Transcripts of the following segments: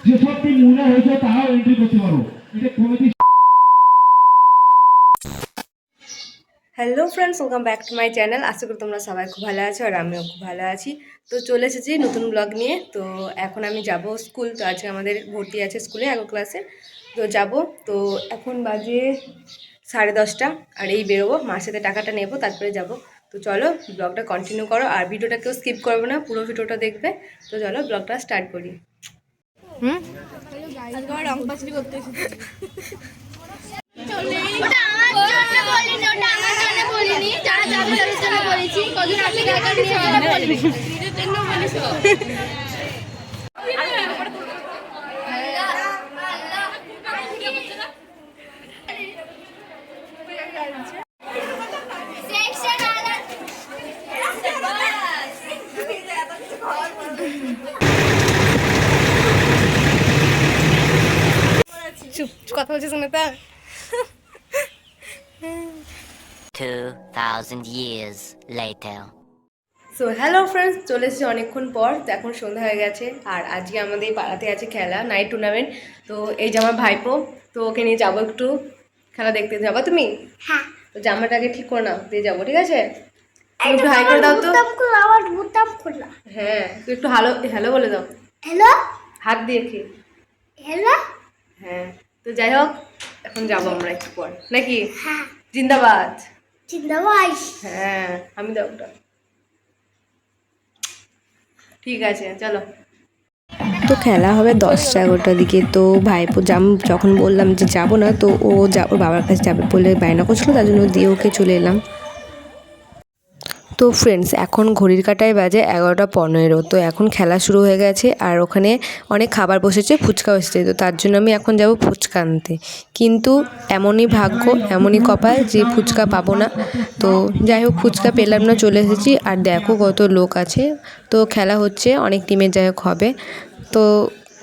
যেসব team winner হয়েছে তারাও এন্ট্রি করতে পারো। এটা committee. Hello friends, welcome back to my channel. আশা করি তোমরা সবাই খুব ভালো আছো আর আমিও খুব ভালো আছি। তো চলে এসেছি নতুন ব্লগ নিয়ে। তো এখন আমি যাব স্কুল। তো আজকে আমাদের ভর্তি আছে স্কুলে 11 ক্লাসে। তো যাব। তো এখন বাজে 10:30 আর এই বেরোবো, মার সাথে টাকাটা নেবো, তারপরে যাব। তো চলো ব্লগটা কন্টিনিউ করো আর ভিডিওটা কেউ স্কিপ করবে না, পুরো ভিডিওটা দেখবে। তো চলো ব্লগটা স্টার্ট করি। রং পাঁচড়ি করতে এসেছি। ওটা আমার জন্য বলিনি, ওটা আমার জন্য বলিনি, যারা যাবে তাদের জন্য বলেছি। কজন আপনি টাকা নিয়ে বলিনি, নিজের জন্য বলিস। চুপ, কথা বলছিস না তা? 2000 years later. So hello friends, চলে এসেছি অনেকক্ষণ পর। তো এখন সন্ধ্যা হয়ে গেছে আর আজকে আমাদের এই পাড়াতে আছে খেলা, নাইট টুর্নামেন্ট। তো এই যে আমার ভাইপো, তো ওকে নিয়ে যাবো একটু খেলা দেখতে। যাবো তুমি? হ্যাঁ, তো জামাটাকে ঠিক করে নাও, দিয়ে যাবো, ঠিক আছে? তুমি একটু হাই করে দাও তো। আমার বুতাম খোলা। হ্যাঁ, তুই একটু হ্যালো হ্যালো বলে দাও, হ্যালো হাত দিয়ে কি। হ্যালো। হ্যাঁ, তো যাই হোক, এখন যাবো আমরা একটু পর, নাকি? হ্যাঁ, জিন্দাবাদ। জিন্দাবাদ। হ্যাঁ, আমি দাও ওটা। ঠিক আছে, চলো। তো খেলা হবে 10টা-11টার দিকে। তো ভাইপো যখন বললাম যে যাবো না, তো ও ওর বাবার কাছে যাবে বলে বায়না করছিল, তার জন্য দিয়ে ওকে চলে এলাম। তো ফ্রেন্ডস, এখন ঘড়ির কাঁটায় বাজে 11টা 15। তো এখন খেলা শুরু হয়ে গেছে আর ওখানে অনেক খাবার বসেছে, ফুচকা বসেছে। তো তার জন্য আমি এখন যাব ফুচকা আনতে। কিন্তু এমনই ভাগ্য, এমনই কপাল যে ফুচকা পাবো না। তো যাই হোক, ফুচকা পেলাম না, চলে এসেছি। আর দেখো কত লোক আছে। তো খেলা হচ্ছে অনেক টিমের, যাই হোক হবে। তো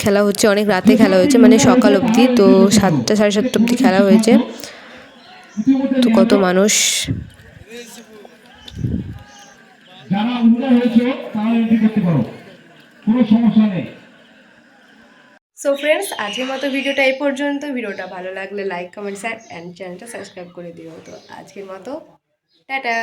খেলা হচ্ছে অনেক রাতে, খেলা হয়েছে মানে সকাল অবধি। তো 7টা 7:30 অবধি খেলা হয়েছে। তো কত মানুষ। যারা উইনার হয়েছে তারা এন্ট্রি করতে পারো, কোনো সমস্যা নেই। সো ফ্রেন্ডস, আজকের মতো ভিডিওটা এই পর্যন্ত। ভিডিওটা ভালো লাগলে লাইক, কমেন্ট, শেয়ার অ্যান্ড চ্যানেলটা সাবস্ক্রাইব করে দিও। তো আজকের মতো টাটা।